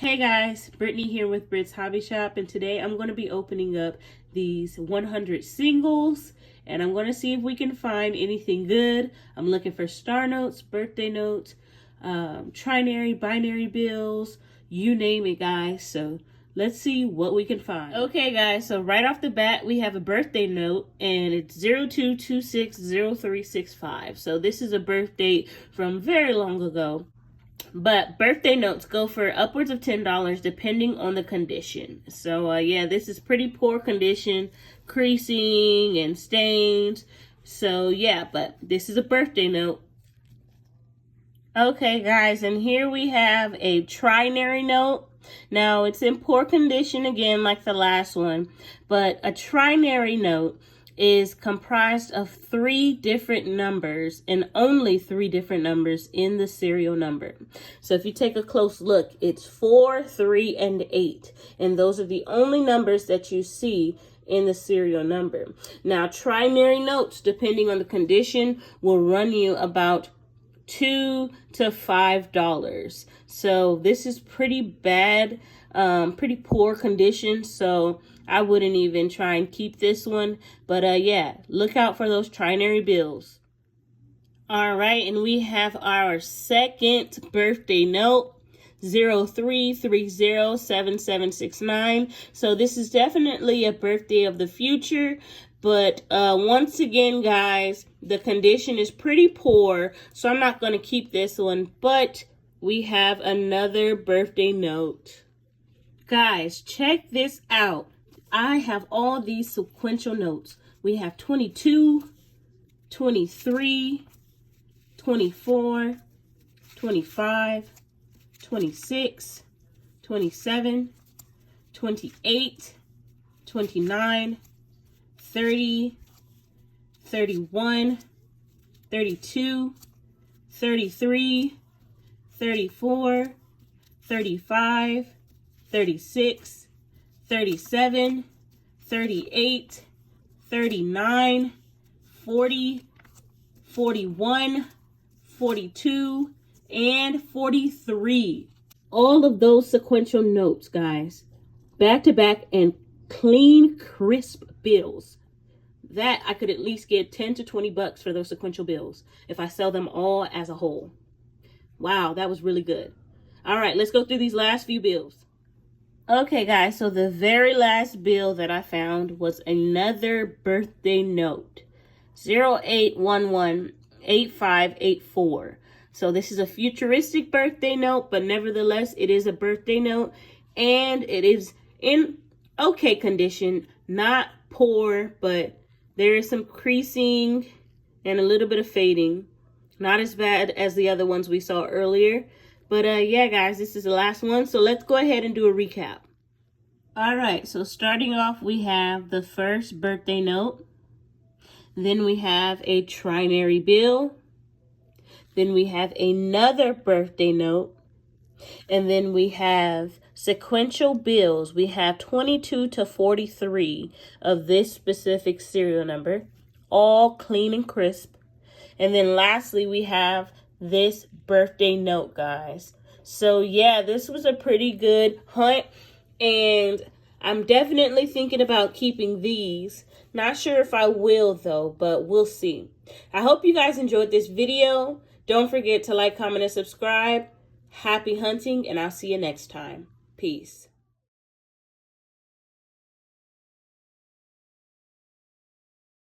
Hey guys, Brittany here with Brit's Hobby Shop, and today I'm going to be opening up these 100 singles, and I'm going to see if we can find anything good. I'm looking for star notes, birthday notes, trinary, binary bills, you name it guys. So let's see what we can find. Okay guys, so right off the bat we have a birthday note, and it's 02260365. So this is a birth date from very long ago. But birthday notes go for upwards of $10 depending on the condition. So yeah, this is pretty poor condition, creasing and stains. So yeah, but this is a birthday note. Okay guys, and here we have a trinary note. Now it's in poor condition again like the last one, but a trinary note is comprised of 3 different numbers and only 3 different numbers in the serial number. So if you take a close look, it's 4, 3, and 8. And those are the only numbers that you see in the serial number. Now, trinary notes, depending on the condition, will run you about $2 to $5. So this is pretty bad, pretty poor condition. So I wouldn't even try and keep this one. But yeah, look out for those trinary bills. All right, and we have our second birthday note, 03307769. So this is definitely a birthday of the future. But once again, guys, the condition is pretty poor, so I'm not going to keep this one. But we have another birthday note. Guys, check this out. I have all these sequential notes. We have 22, 23, 24, 25, 26, 27, 28, 29, 30, 31, 32, 33, 34, 35, 36, 37, 38, 39, 40, 41, 42, and 43. All of those sequential notes, guys, back to back and clean, crisp bills. That I could at least get 10 to 20 bucks for those sequential bills if I sell them all as a whole. Wow, that was really good. All right, let's go through these last few bills. Okay, guys, so the very last bill that I found was another birthday note, 08118584. So this is a futuristic birthday note, but nevertheless, it is a birthday note, and it is in okay condition, not poor, but there is some creasing and a little bit of fading. Not as bad as the other ones we saw earlier. But yeah, guys, this is the last one. So let's go ahead and do a recap. All right, so starting off, we have the first birthday note. Then we have a trinary bill. Then we have another birthday note. And then we have sequential bills. We have 22 to 43 of this specific serial number, all clean and crisp. And then lastly, we have this birthday note, guys. So yeah, this was a pretty good hunt, and I'm definitely thinking about keeping these. Not sure if I will though, but we'll see. I hope you guys enjoyed this video. Don't forget to like, comment, and subscribe. Happy hunting, and I'll see you next time. Peace.